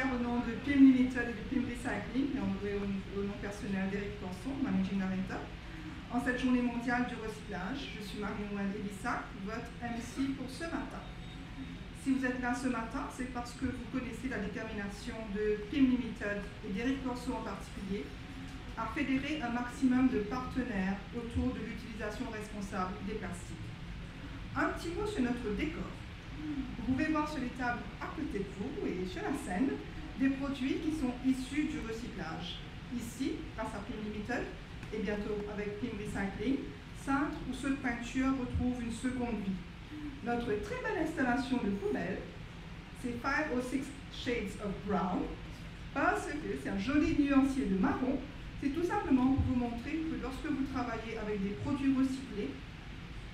hier au nom de PIM Limited et de PIM Recycling, et au nom personnel d'Éric Corson, Managing Director. En cette journée mondiale du recyclage, je suis Marie-Noëlle Elissac, votre MC pour ce matin. Si vous êtes là ce matin, c'est parce que vous connaissez la détermination de PIM Limited et d'Éric Corson en particulier à fédérer un maximum de partenaires autour de l'utilisation responsable des plastiques. Un petit mot sur notre décor. Vous pouvez voir sur les tables à côté de vous et sur la scène des produits qui sont issus du recyclage. Ici, grâce à PIM Limited et bientôt avec PIM Recycling, cintres ou ceux de peinture retrouvent une seconde vie. Notre très belle installation de poubelle, c'est 5 or 6 Shades of Brown, parce que c'est un joli nuancier de marron. C'est tout simplement pour vous montrer que lorsque vous travaillez avec des produits recyclés,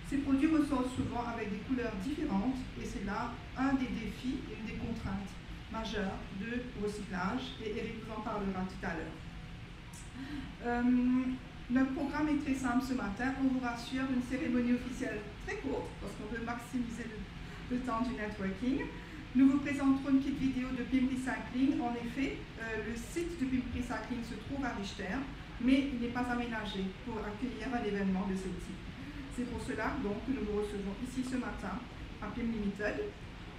ces produits ressortent souvent avec des couleurs différentes et c'est là un des défis et une des contraintes majeures de recyclage et Eric vous en parlera tout à l'heure. Notre programme est très simple ce matin. On vous rassure, une cérémonie officielle très courte parce qu'on veut maximiser le temps du networking. Nous vous présenterons une petite vidéo de PIM Recycling. En effet, le site de PIM Recycling se trouve à Richter, mais il n'est pas aménagé pour accueillir un événement de ce type. C'est pour cela donc que nous vous recevons ici ce matin à PIM Limited.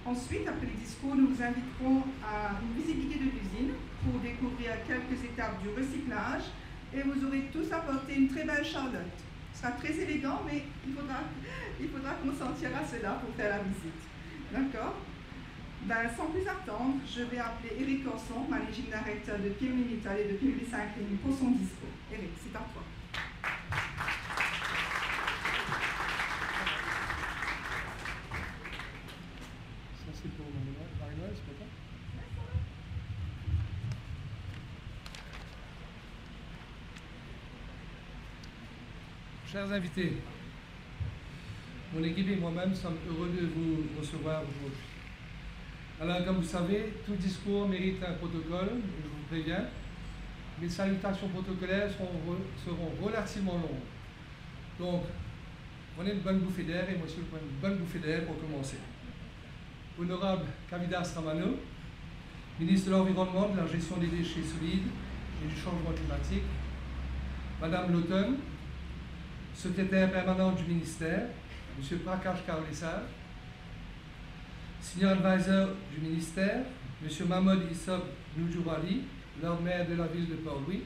Ensuite, après les discours, nous vous inviterons à une visibilité de l'usine pour découvrir quelques étapes du recyclage et vous aurez tous apporté une très belle charlotte. Ce sera très élégant, mais il faudra consentir à cela pour faire la visite. D'accord? Sans plus attendre, je vais appeler Eric Corson, Managing Director de PIM Limited et de PIM Recycling pour son discours. Eric, c'est à toi. C'est pour Marie-Noëlle, c'est pas ça? Chers invités, mon équipe et moi-même sommes heureux de vous recevoir aujourd'hui. Alors, comme vous savez, tout discours mérite un protocole, je vous préviens. Mes salutations protocolaires seront relativement longues. Donc, prenez une bonne bouffée d'air et moi aussi je prends une bonne bouffée d'air pour commencer. Honorable Kavidas Ramano, ministre de l'Environnement, de la gestion des déchets solides et du changement climatique, Madame Laughton, secrétaire permanente du ministère, M. Prakash Kaulesar, senior advisor du ministère, M. Mahmoud Issab Nujurali, Lord maire de la ville de Port-Louis,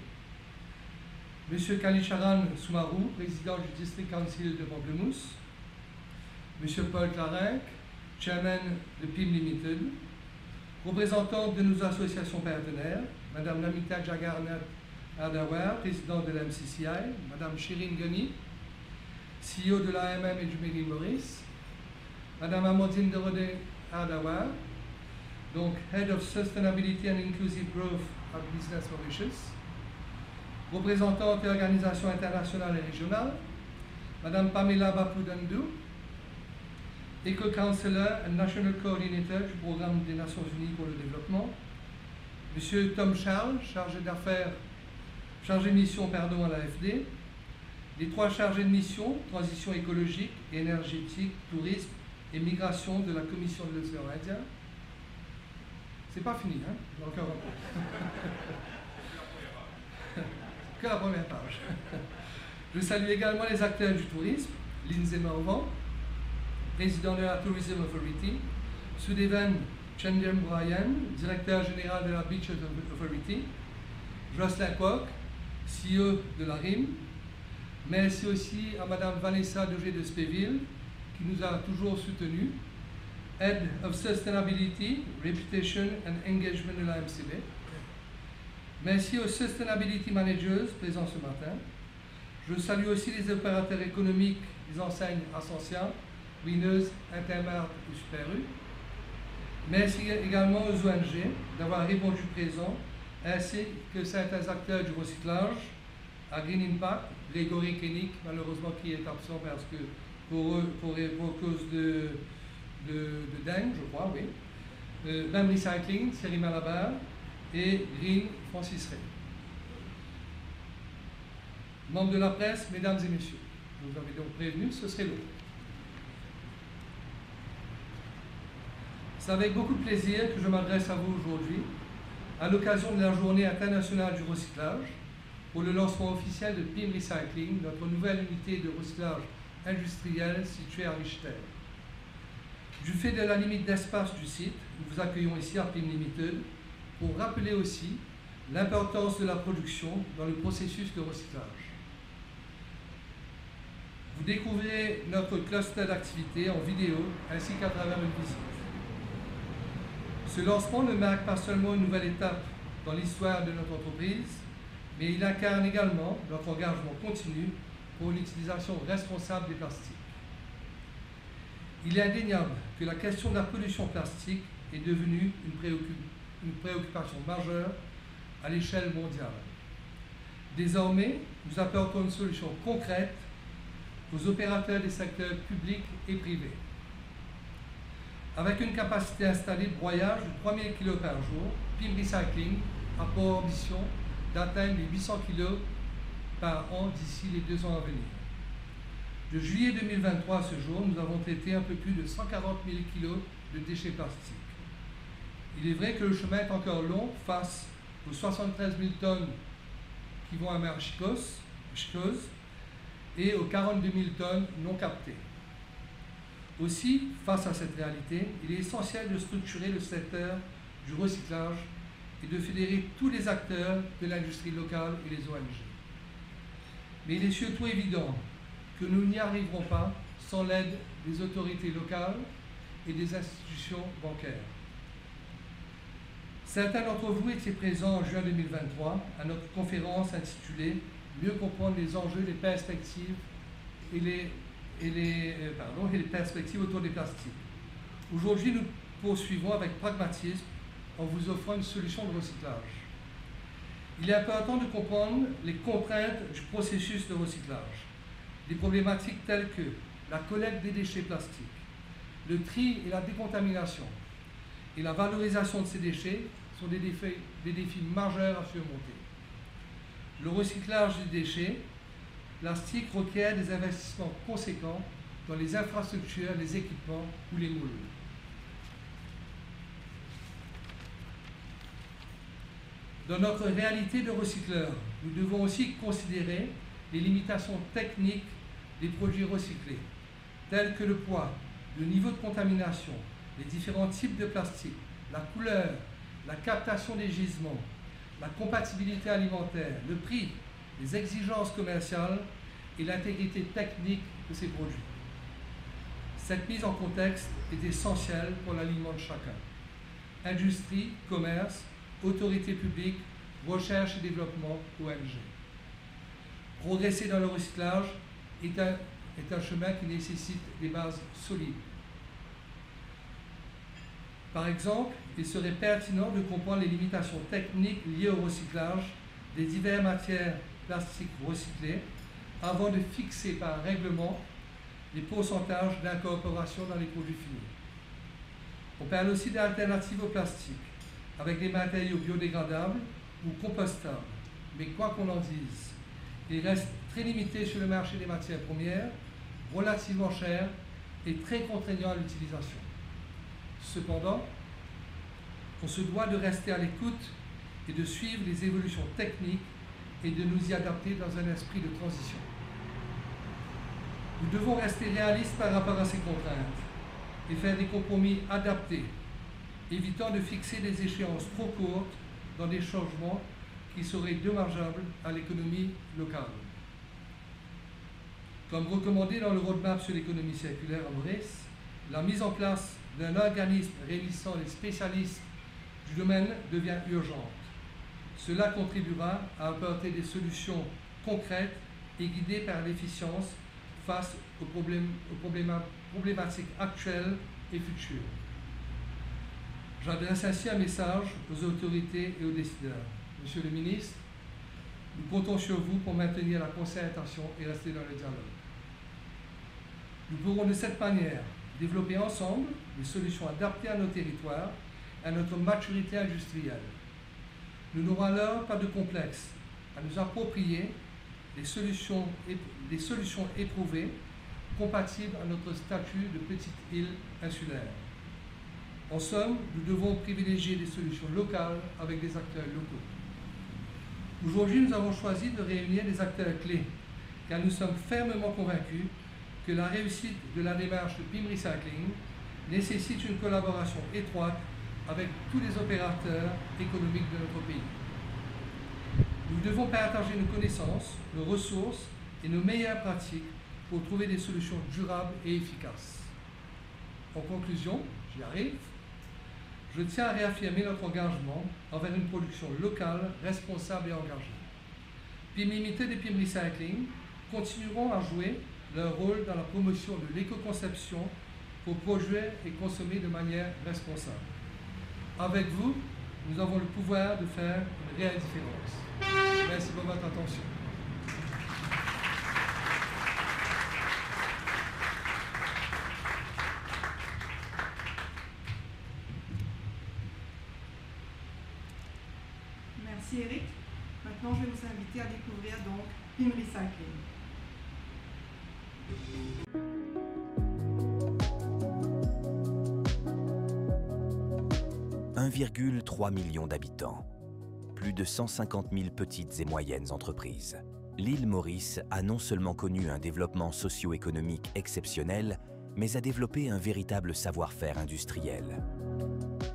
M. Kalisharan Soumarou, président du District Council de Pamplemousse, M. Paul Clarenc, chairman de PIM Limited, représentante de nos associations partenaires, Mme Namita Jagarnath Ardawar, présidente de l'MCCI, Mme Shirin Ghani, CEO de l'AMM et du Mairie Maurice, Mme Amandine Derodé Ardawar, donc Head of Sustainability and Inclusive Growth at Business Mauritius, représentante des organisations internationales et régionales, Mme Pamela Bapudandou, Eco-Counselor and National Coordinator du Programme des Nations Unies pour le Développement, M. Tom Charles, chargé de mission à l'AFD, les 3 chargés de mission, transition écologique et énergétique, tourisme et migration de la Commission de l'Océan Indien. C'est pas fini, hein? Encore un peu. Que la première page. Je salue également les acteurs du tourisme, Lindsay Morvan, président de la Tourism Authority, Sudevan Chandram Bryan, directeur général de la Beach Authority, Jocelyn Kwok, CEO de la RIM. Merci aussi à Mme Vanessa Dogé de Spéville, qui nous a toujours soutenus, Head of Sustainability, Reputation and Engagement de la MCB. Merci aux Sustainability Managers présents ce matin. Je salue aussi les opérateurs économiques des enseignes Ascensia, Winners, Intermart et Super U. Merci également aux ONG d'avoir répondu présent, ainsi que certains acteurs du recyclage, à Green Impact, Grégory Koenig, malheureusement qui est absent parce que pour cause de dingue, je crois, oui. BIM Recycling, Thierry Malabar, et Green, Francis Ray. Membres de la presse, mesdames et messieurs, je vous avais donc prévenu, ce serait long. C'est avec beaucoup de plaisir que je m'adresse à vous aujourd'hui à l'occasion de la Journée internationale du recyclage, pour le lancement officiel de PIM Recycling, notre nouvelle unité de recyclage industriel située à Richter. Du fait de la limite d'espace du site, nous vous accueillons ici à PIM Limited pour rappeler aussi l'importance de la production dans le processus de recyclage. Vous découvrez notre cluster d'activités en vidéo ainsi qu'à travers une visite. Ce lancement ne marque pas seulement une nouvelle étape dans l'histoire de notre entreprise, mais il incarne également notre engagement continu pour une utilisation responsable des plastiques. Il est indéniable que la question de la pollution plastique est devenue une préoccupation majeure à l'échelle mondiale. Désormais, nous apportons une solution concrète aux opérateurs des secteurs publics et privés. Avec une capacité installée de broyage de 3000 kg par jour, PIM Recycling a pour ambition d'atteindre les 800 kg par an d'ici les 2 ans à venir. De juillet 2023 à ce jour, nous avons traité un peu plus de 140 000 kg de déchets plastiques. Il est vrai que le chemin est encore long face aux 73 000 tonnes qui vont à Marchicos et aux 42 000 tonnes non captées. Aussi, face à cette réalité, il est essentiel de structurer le secteur du recyclage et de fédérer tous les acteurs de l'industrie locale et les ONG. Mais il est surtout évident que nous n'y arriverons pas sans l'aide des autorités locales et des institutions bancaires. Certains d'entre vous étaient présents en juin 2023 à notre conférence intitulée « Mieux comprendre les enjeux, les perspectives et les perspectives autour des plastiques ». Aujourd'hui, nous poursuivons avec pragmatisme en vous offrant une solution de recyclage. Il est important de comprendre les contraintes du processus de recyclage. Des problématiques telles que la collecte des déchets plastiques, le tri et la décontamination et la valorisation de ces déchets sont des défis majeurs à surmonter. Le recyclage des déchets plastiques requiert des investissements conséquents dans les infrastructures, les équipements ou les moules. Dans notre réalité de recycleur, nous devons aussi considérer les limitations techniques des produits recyclés, tels que le poids, le niveau de contamination, les différents types de plastique, la couleur, la captation des gisements, la compatibilité alimentaire, le prix, les exigences commerciales et l'intégrité technique de ces produits. Cette mise en contexte est essentielle pour l'alignement de chacun. Industrie, commerce, autorités publiques, recherche et développement, ONG. Progresser dans le recyclage est un chemin qui nécessite des bases solides. Par exemple, il serait pertinent de comprendre les limitations techniques liées au recyclage des diverses matières plastiques recyclées avant de fixer par règlement les pourcentages d'incorporation dans les produits finis. On parle aussi d'alternatives au plastique, avec des matériaux biodégradables ou compostables. Mais quoi qu'on en dise, il reste très limité sur le marché des matières premières, relativement cher et très contraignant à l'utilisation. Cependant, on se doit de rester à l'écoute et de suivre les évolutions techniques et de nous y adapter dans un esprit de transition. Nous devons rester réalistes par rapport à ces contraintes et faire des compromis adaptés, évitant de fixer des échéances trop courtes dans des changements qui seraient dommageables à l'économie locale. Comme recommandé dans le roadmap sur l'économie circulaire à Maurice, la mise en place d'un organisme réunissant les spécialistes du domaine devient urgente. Cela contribuera à apporter des solutions concrètes et guidées par l'efficience face aux problématiques actuelles et futures. J'adresse ainsi un message aux autorités et aux décideurs. Monsieur le ministre, nous comptons sur vous pour maintenir la concertation et rester dans le dialogue. Nous pourrons de cette manière développer ensemble des solutions adaptées à nos territoires et à notre maturité industrielle. Nous n'aurons alors pas de complexe à nous approprier des solutions éprouvées compatibles à notre statut de petite île insulaire. En somme, nous devons privilégier des solutions locales avec des acteurs locaux. Aujourd'hui, nous avons choisi de réunir des acteurs clés, car nous sommes fermement convaincus que la réussite de la démarche de PIM Recycling nécessite une collaboration étroite avec tous les opérateurs économiques de notre pays. Nous devons partager nos connaissances, nos ressources et nos meilleures pratiques pour trouver des solutions durables et efficaces. En conclusion, j'y arrive, je tiens à réaffirmer notre engagement envers une production locale, responsable et engagée. PIM Limited et PIM Recycling continueront à jouer leur rôle dans la promotion de l'éco-conception pour produire et consommer de manière responsable. Avec vous, nous avons le pouvoir de faire une réelle différence. Merci pour votre attention. Merci Eric. Maintenant, je vais vous inviter à découvrir donc PIM Recycling. 1,3 million d'habitants, plus de 150 000 petites et moyennes entreprises. L'île Maurice a non seulement connu un développement socio-économique exceptionnel, mais a développé un véritable savoir-faire industriel.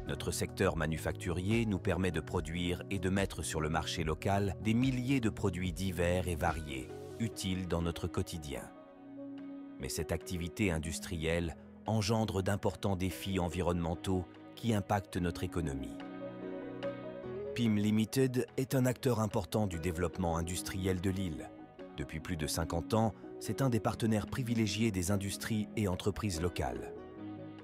Notre secteur manufacturier nous permet de produire et de mettre sur le marché local des milliers de produits divers et variés, utiles dans notre quotidien. Mais cette activité industrielle engendre d'importants défis environnementaux qui impactent notre économie. PIM Limited est un acteur important du développement industriel de l'île. Depuis plus de 50 ans, c'est un des partenaires privilégiés des industries et entreprises locales.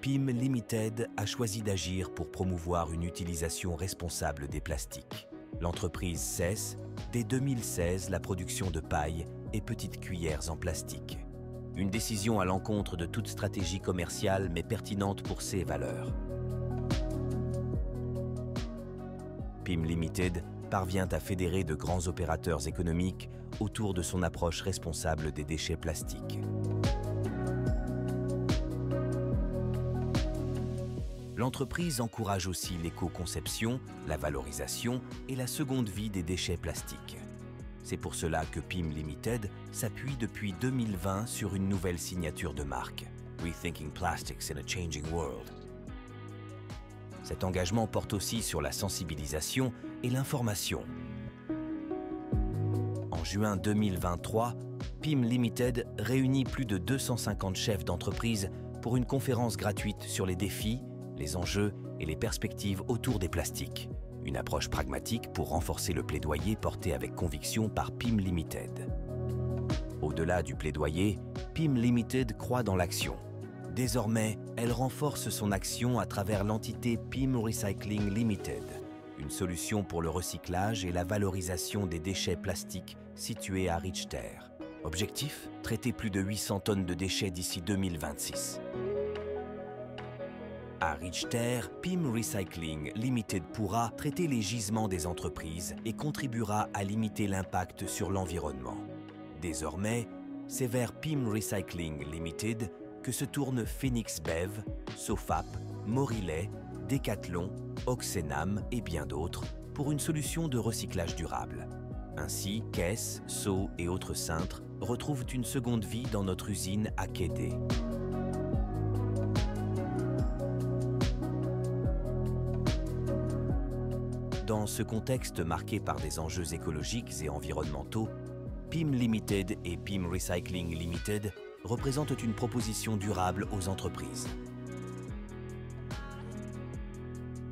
PIM Limited a choisi d'agir pour promouvoir une utilisation responsable des plastiques. L'entreprise cesse, dès 2016, la production de paille et petites cuillères en plastique. Une décision à l'encontre de toute stratégie commerciale, mais pertinente pour ses valeurs. PIM Limited parvient à fédérer de grands opérateurs économiques autour de son approche responsable des déchets plastiques. L'entreprise encourage aussi l'éco-conception, la valorisation et la seconde vie des déchets plastiques. C'est pour cela que PIM Limited s'appuie depuis 2020 sur une nouvelle signature de marque, Rethinking Plastics in a Changing World. Cet engagement porte aussi sur la sensibilisation et l'information. En juin 2023, PIM Limited réunit plus de 250 chefs d'entreprise pour une conférence gratuite sur les défis, les enjeux et les perspectives autour des plastiques. Une approche pragmatique pour renforcer le plaidoyer porté avec conviction par PIM Limited. Au-delà du plaidoyer, PIM Limited croit dans l'action. Désormais, elle renforce son action à travers l'entité PIM Recycling Limited, une solution pour le recyclage et la valorisation des déchets plastiques située à Richter. Objectif : traiter plus de 800 tonnes de déchets d'ici 2026. À Richter, PIM Recycling Limited pourra traiter les gisements des entreprises et contribuera à limiter l'impact sur l'environnement. Désormais, c'est vers PIM Recycling Limited que se tournent Phoenix Bev, Sofap, Morillet, Decathlon, Oxenam et bien d'autres pour une solution de recyclage durable. Ainsi, caisses, seaux et autres cintres retrouvent une seconde vie dans notre usine à Quédé. Dans ce contexte marqué par des enjeux écologiques et environnementaux, PIM Limited et PIM Recycling Limited représentent une proposition durable aux entreprises.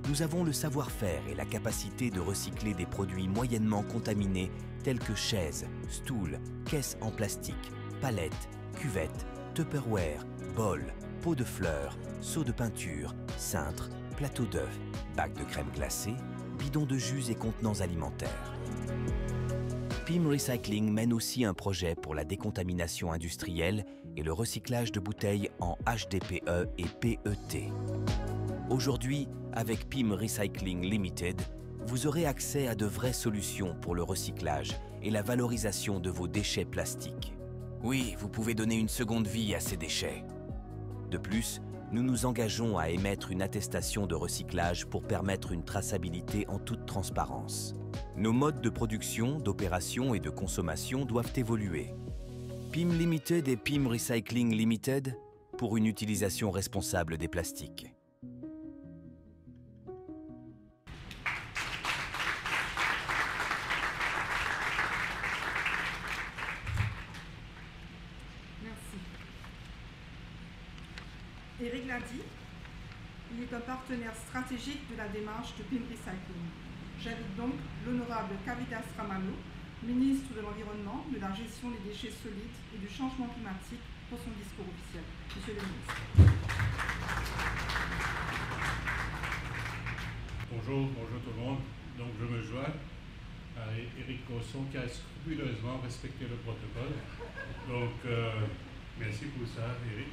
Nous avons le savoir-faire et la capacité de recycler des produits moyennement contaminés tels que chaises, stools, caisses en plastique, palettes, cuvettes, tupperware, bols, pots de fleurs, seaux de peinture, cintres, plateaux d'œufs, bacs de crème glacée, bidons de jus et contenants alimentaires. PIM Recycling mène aussi un projet pour la décontamination industrielle et le recyclage de bouteilles en HDPE et PET. Aujourd'hui, avec PIM Recycling Limited, vous aurez accès à de vraies solutions pour le recyclage et la valorisation de vos déchets plastiques. Oui, vous pouvez donner une seconde vie à ces déchets. De plus, nous nous engageons à émettre une attestation de recyclage pour permettre une traçabilité en toute transparence. Nos modes de production, d'opération et de consommation doivent évoluer. PIM Limited et PIM Recycling Limited pour une utilisation responsable des plastiques. Eric l'a dit, il est un partenaire stratégique de la démarche de PIM Recycling. J'invite donc l'honorable Kavita Stramano, ministre de l'Environnement, de la Gestion des déchets solides et du changement climatique, pour son discours officiel. Monsieur le ministre. Bonjour tout le monde. Donc je me joins à Éric Cosson qui a scrupuleusement respecté le protocole. Donc merci pour ça, Éric.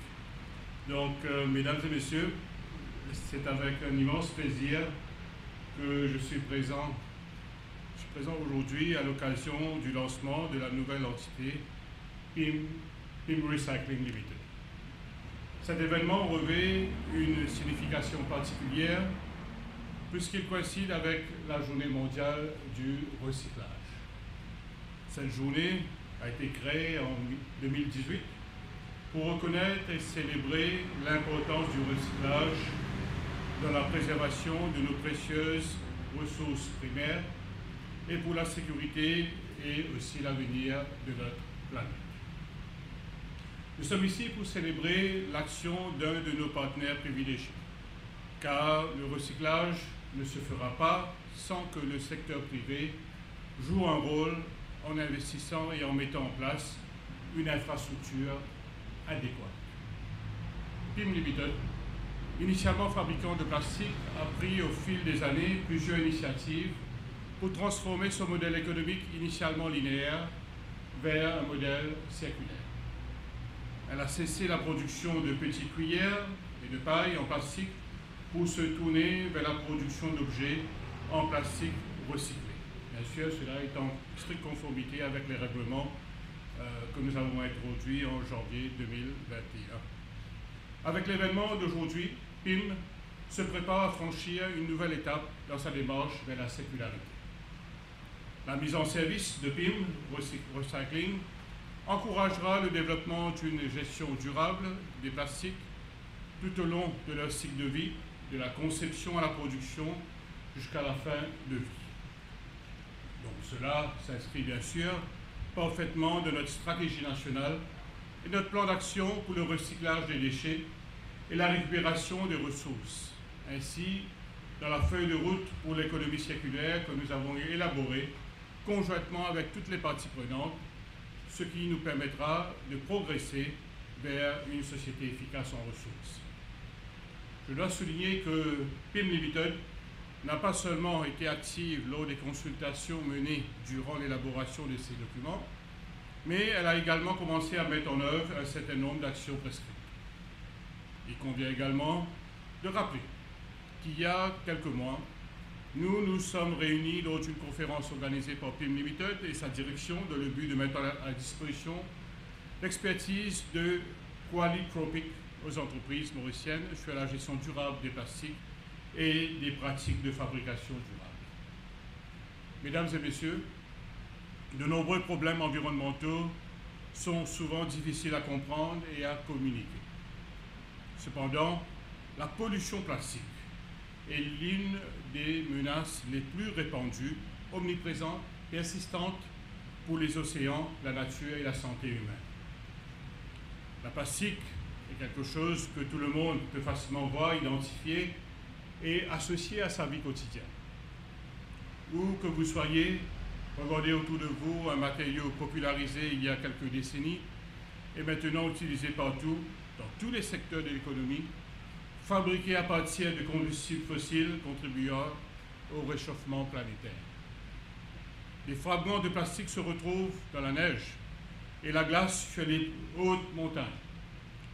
Donc, mesdames et messieurs, c'est avec un immense plaisir que je suis présent aujourd'hui à l'occasion du lancement de la nouvelle entité PIM Recycling Limited. Cet événement revêt une signification particulière puisqu'il coïncide avec la journée mondiale du recyclage. Cette journée a été créée en 2018 pour reconnaître et célébrer l'importance du recyclage dans la préservation de nos précieuses ressources primaires et pour la sécurité et aussi l'avenir de notre planète. Nous sommes ici pour célébrer l'action d'un de nos partenaires privilégiés, car le recyclage ne se fera pas sans que le secteur privé joue un rôle en investissant et en mettant en place une infrastructure adéquate. PIM Limited, initialement fabricant de plastique, a pris au fil des années plusieurs initiatives pour transformer son modèle économique initialement linéaire vers un modèle circulaire. Elle a cessé la production de petites cuillères et de paille en plastique pour se tourner vers la production d'objets en plastique recyclé. Bien sûr, cela est en stricte conformité avec les règlements que nous avons introduits en janvier 2021. Avec l'événement d'aujourd'hui, PIM se prépare à franchir une nouvelle étape dans sa démarche vers la circularité. La mise en service de PIM Recycling encouragera le développement d'une gestion durable des plastiques tout au long de leur cycle de vie, de la conception à la production jusqu'à la fin de vie. Donc cela s'inscrit bien sûr parfaitement de notre stratégie nationale et notre plan d'action pour le recyclage des déchets et la récupération des ressources. Ainsi, dans la feuille de route pour l'économie circulaire que nous avons élaborée conjointement avec toutes les parties prenantes, ce qui nous permettra de progresser vers une société efficace en ressources. Je dois souligner que PIM Limited n'a pas seulement été active lors des consultations menées durant l'élaboration de ces documents, mais elle a également commencé à mettre en œuvre un certain nombre d'actions prescrites. Il convient également de rappeler qu'il y a quelques mois, nous nous sommes réunis lors d'une conférence organisée par PIM Limited et sa direction dans le but de mettre à disposition l'expertise de Qualitropic aux entreprises mauriciennes sur la gestion durable des plastiques et des pratiques de fabrication durable. Mesdames et messieurs, de nombreux problèmes environnementaux sont souvent difficiles à comprendre et à communiquer. Cependant, la pollution plastique est l'une des menaces les plus répandues, omniprésentes, persistantes pour les océans, la nature et la santé humaine. La plastique est quelque chose que tout le monde peut facilement voir, identifier et associer à sa vie quotidienne. Où que vous soyez, regardez autour de vous un matériau popularisé il y a quelques décennies et maintenant utilisé partout, dans tous les secteurs de l'économie, fabriqué à partir de combustibles fossiles contribuant au réchauffement planétaire. Les fragments de plastique se retrouvent dans la neige et la glace sur les hautes montagnes,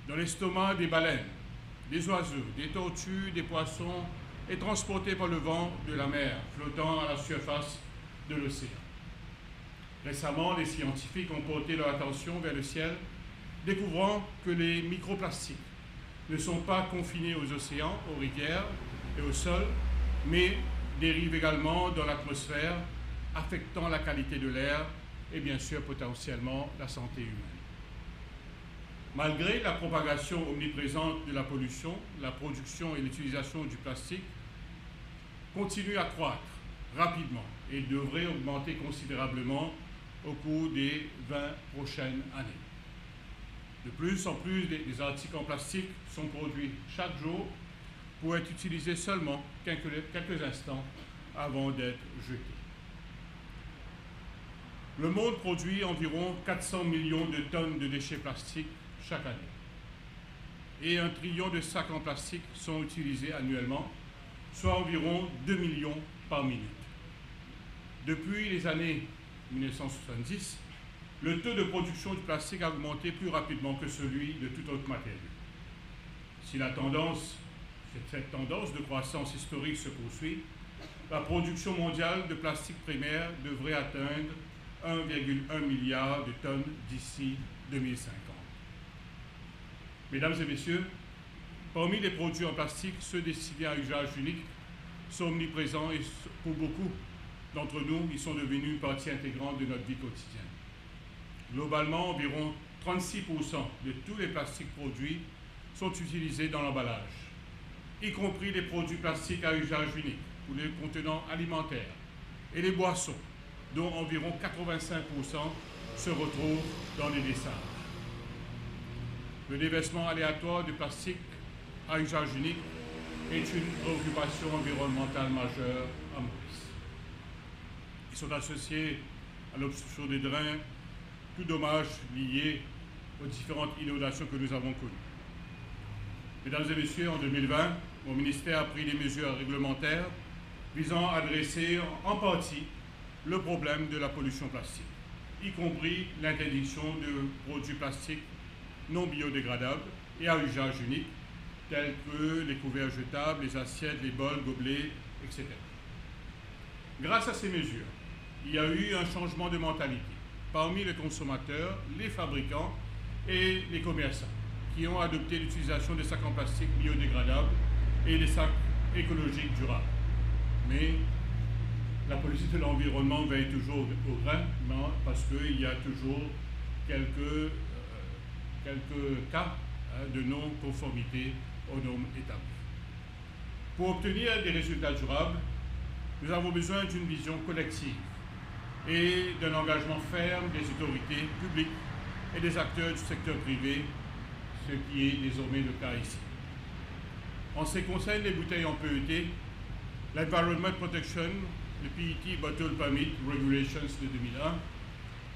dans l'estomac des baleines, des oiseaux, des tortues, des poissons, et transportés par le vent de la mer, flottant à la surface de l'océan. Récemment, les scientifiques ont porté leur attention vers le ciel, découvrant que les microplastiques ne sont pas confinés aux océans, aux rivières et au sol, mais dérivent également dans l'atmosphère, affectant la qualité de l'air et bien sûr potentiellement la santé humaine. Malgré la propagation omniprésente de la pollution, la production et l'utilisation du plastique continuent à croître rapidement et devraient augmenter considérablement au cours des 20 prochaines années. De plus en plus, des articles en plastique sont produits chaque jour pour être utilisés seulement quelques instants avant d'être jetés. Le monde produit environ 400 millions de tonnes de déchets plastiques chaque année. Et 1 trillion de sacs en plastique sont utilisés annuellement, soit environ 2 millions par minute. Depuis les années 1970, le taux de production du plastique a augmenté plus rapidement que celui de toute autre matière. Si cette tendance de croissance historique se poursuit, la production mondiale de plastique primaire devrait atteindre 1,1 milliard de tonnes d'ici 2050. Mesdames et messieurs, parmi les produits en plastique, ceux destinés à usage unique sont omniprésents et pour beaucoup d'entre nous, ils sont devenus une partie intégrante de notre vie quotidienne. Globalement, environ 36% de tous les plastiques produits sont utilisés dans l'emballage, y compris les produits plastiques à usage unique ou les contenants alimentaires et les boissons, dont environ 85% se retrouvent dans les dessages. Le déversement aléatoire de plastique à usage unique est une préoccupation environnementale majeure à Maurice. Ils sont associés à l'obstruction des drains, tout dommage lié aux différentes inondations que nous avons connues. Mesdames et messieurs, en 2020, mon ministère a pris des mesures réglementaires visant à adresser en partie le problème de la pollution plastique, y compris l'interdiction de produits plastiques non biodégradables et à usage unique, tels que les couverts jetables, les assiettes, les bols, gobelets, etc. Grâce à ces mesures, il y a eu un changement de mentalité parmi les consommateurs, les fabricants et les commerçants, qui ont adopté l'utilisation des sacs en plastique biodégradables et des sacs écologiques durables. Mais la politique de l'environnement veille toujours au grain, parce qu'il y a toujours quelques cas de non-conformité aux normes établies. Pour obtenir des résultats durables, nous avons besoin d'une vision collective et d'un engagement ferme des autorités publiques et des acteurs du secteur privé, ce qui est désormais le cas ici. En ce qui concerne les bouteilles en PET, l'Environment Protection, le PET Bottle Permit Regulations de 2001,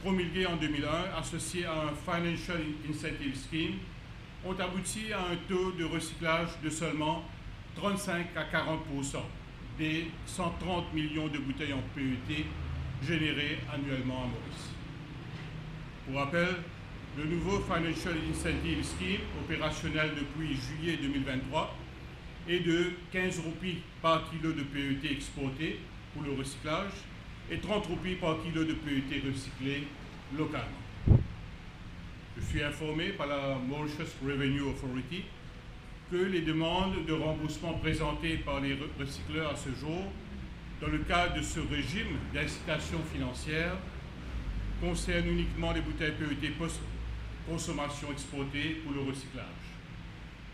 promulgué en 2001, associé à un Financial Incentive Scheme, ont abouti à un taux de recyclage de seulement 35 à 40% des 130 millions de bouteilles en PET générées annuellement à Maurice. Pour rappel, le nouveau Financial Incentive Scheme, opérationnel depuis juillet 2023, est de 15 roupies par kilo de PET exporté pour le recyclage et 30 roupies par kilo de PET recyclé localement. Je suis informé par la Mauritius Revenue Authority que les demandes de remboursement présentées par les recycleurs à ce jour, dans le cadre de ce régime d'incitation financière, concernent uniquement les bouteilles PET post-consommation exportées pour le recyclage.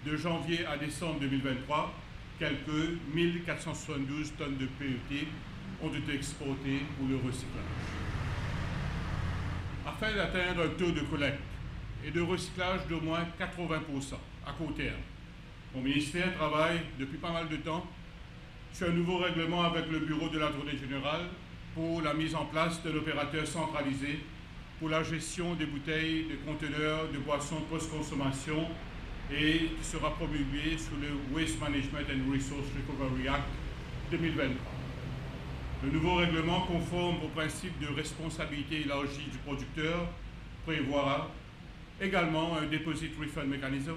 De janvier à décembre 2023, quelques 1472 tonnes de PET ont été exportées pour le recyclage. Afin d'atteindre un taux de collecte et de recyclage d'au moins 80% à court terme, mon ministère travaille depuis pas mal de temps sur un nouveau règlement avec le bureau de l'Attorney General pour la mise en place d'un opérateur centralisé pour la gestion des bouteilles, de conteneurs, de boissons post-consommation et qui sera promulgué sous le Waste Management and Resource Recovery Act 2023. Le nouveau règlement, conforme au principe de responsabilité élargie du producteur, prévoira également un Deposit Refund Mechanism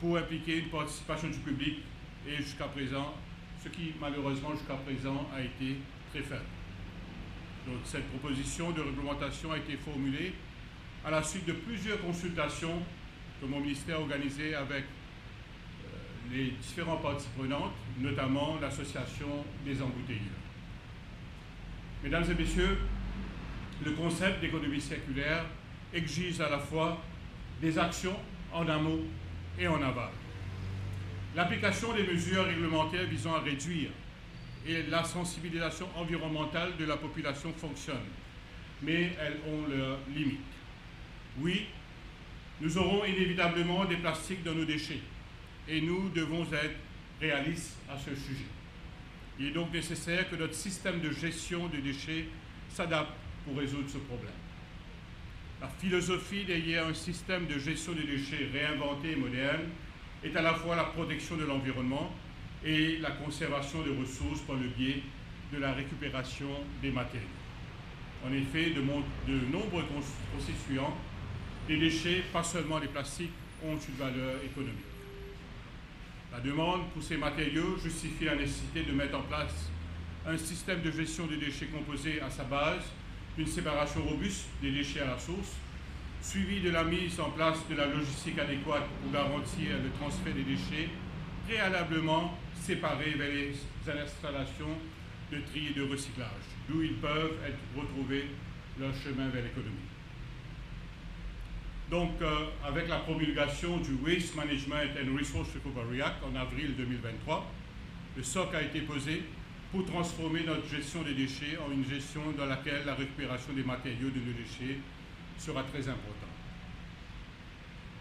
pour impliquer une participation du public et jusqu'à présent, ce qui malheureusement jusqu'à présent a été très faible. Donc, cette proposition de réglementation a été formulée à la suite de plusieurs consultations que mon ministère a organisées avec les différentes parties prenantes, notamment l'association des embouteilleurs. Mesdames et messieurs, le concept d'économie circulaire exige à la fois des actions en amont et en aval. L'application des mesures réglementaires visant à réduire et la sensibilisation environnementale de la population fonctionne, mais elles ont leurs limites. Oui, nous aurons inévitablement des plastiques dans nos déchets et nous devons être réalistes à ce sujet. Il est donc nécessaire que notre système de gestion des déchets s'adapte pour résoudre ce problème. La philosophie derrière un système de gestion des déchets réinventé et moderne est à la fois la protection de l'environnement et la conservation des ressources par le biais de la récupération des matériaux. En effet, de nombreux constituants des déchets, pas seulement les plastiques, ont une valeur économique. La demande pour ces matériaux justifie la nécessité de mettre en place un système de gestion des déchets composé à sa base d'une séparation robuste des déchets à la source, suivi de la mise en place de la logistique adéquate pour garantir le transfert des déchets, préalablement séparés vers les installations de tri et de recyclage, d'où ils peuvent retrouver leur chemin vers l'économie. Donc, avec la promulgation du Waste Management and Resource Recovery Act en avril 2023, le socle a été posé pour transformer notre gestion des déchets en une gestion dans laquelle la récupération des matériaux de nos déchets sera très importante.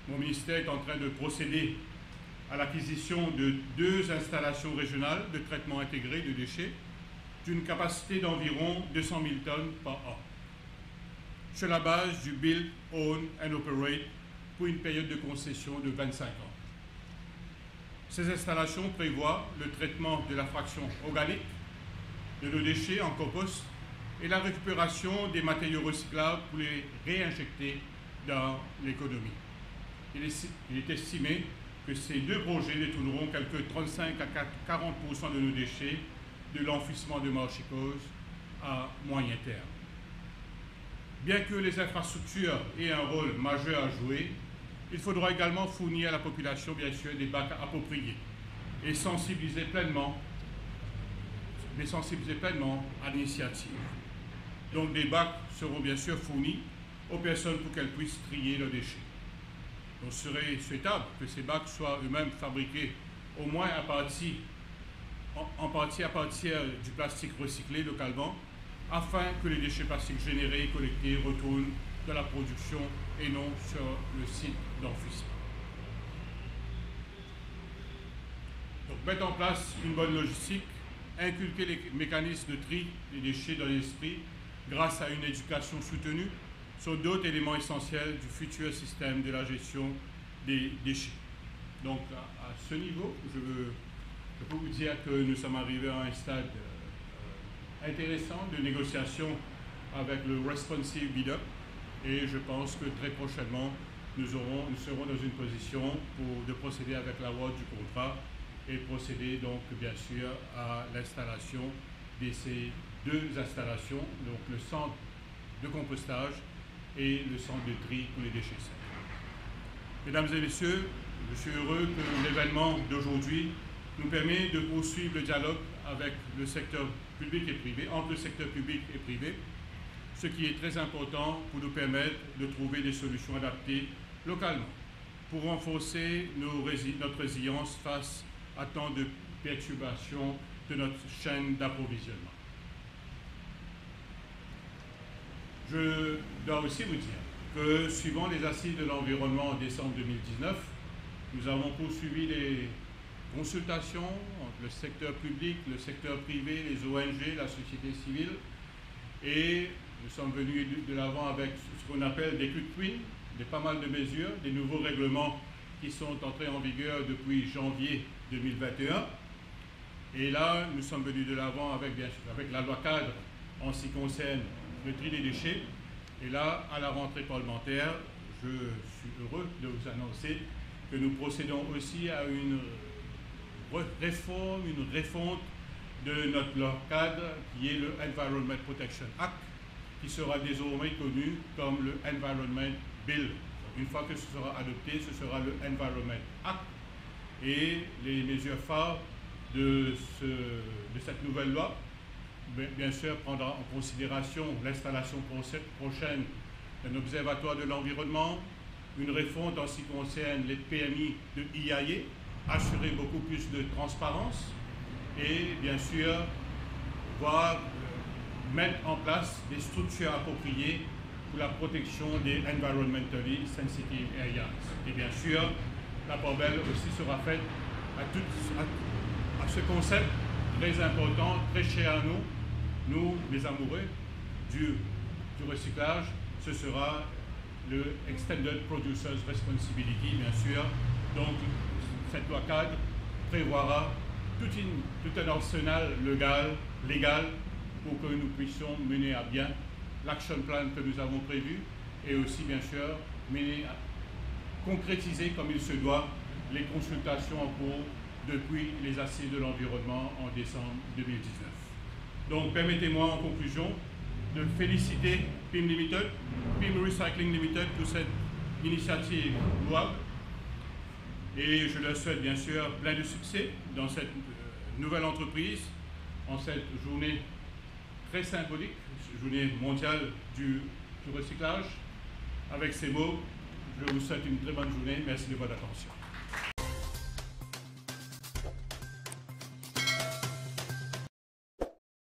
Mon ministère est en train de procéder à l'acquisition de 2 installations régionales de traitement intégré de déchets d'une capacité d'environ 200 000 tonnes par an, sur la base du Build, Own and Operate pour une période de concession de 25 ans. Ces installations prévoient le traitement de la fraction organique de nos déchets en compost et la récupération des matériaux recyclables pour les réinjecter dans l'économie. Il est estimé que ces 2 projets détourneront quelque 35 à 40% de nos déchets de l'enfouissement de marchicose à moyen terme. Bien que les infrastructures aient un rôle majeur à jouer, il faudra également fournir à la population, bien sûr, des bacs appropriés et sensibiliser pleinement à l'initiative. Donc des bacs seront bien sûr fournis aux personnes pour qu'elles puissent trier leurs déchets. Donc, il serait souhaitable que ces bacs soient eux-mêmes fabriqués au moins en partie à partir du plastique recyclé localement, afin que les déchets plastiques générés et collectés retournent dans la production et non sur le site d'enfouissement. Donc, mettre en place une bonne logistique, inculquer les mécanismes de tri des déchets dans l'esprit grâce à une éducation soutenue sont d'autres éléments essentiels du futur système de la gestion des déchets. Donc, à ce niveau, je peux vous dire que nous sommes arrivés à un stade intéressant de négociation avec le Responsive Bidder et je pense que très prochainement, nous serons dans une position de procéder avec l'award du contrat et procéder donc bien sûr à l'installation de ces 2 installations, donc le centre de compostage et le centre de tri pour les déchets secs. Mesdames et messieurs, je suis heureux que l'événement d'aujourd'hui nous permet de poursuivre le dialogue avec le secteur public et privé, entre le secteur public et privé, ce qui est très important pour nous permettre de trouver des solutions adaptées localement, pour renforcer notre résilience face à tant de perturbations de notre chaîne d'approvisionnement. Je dois aussi vous dire que, suivant les assises de l'environnement en décembre 2019, nous avons poursuivi les consultations entre le secteur public, le secteur privé, les ONG, la société civile, et nous sommes venus de l'avant avec ce qu'on appelle des quick wins, pas mal de mesures, des nouveaux règlements qui sont entrés en vigueur depuis janvier 2021. Et là, nous sommes venus de l'avant avec la loi cadre en ce qui concerne le tri des déchets. Et là, à la rentrée parlementaire, je suis heureux de vous annoncer que nous procédons aussi à une réforme, une refonte de notre loi cadre qui est le Environment Protection Act, qui sera désormais connu comme le Environment Bill. Une fois que ce sera adopté, ce sera le Environment Act. et les mesures phares de cette nouvelle loi. Bien sûr, prendra en considération l'installation prochaine d'un observatoire de l'environnement, une refonte en ce qui concerne les PMI de IAE, assurer beaucoup plus de transparence et bien sûr mettre en place des structures appropriées pour la protection des environmentally sensitive areas. Et bien sûr, la part belle aussi sera faite à ce concept très important, très cher à nous les amoureux du recyclage. Ce sera le Extended Producers Responsibility, bien sûr. Donc, cette loi cadre prévoira tout un arsenal légal pour que nous puissions mener à bien l'action plan que nous avons prévu et aussi, bien sûr, concrétiser comme il se doit les consultations en cours depuis les assises de l'environnement en décembre 2019. Donc, permettez-moi en conclusion de féliciter PIM Recycling Limited pour cette initiative louable et je leur souhaite bien sûr plein de succès dans cette nouvelle entreprise en cette journée très symbolique, journée mondiale du recyclage. Avec ces mots, je vous souhaite une très bonne journée. Merci de votre attention.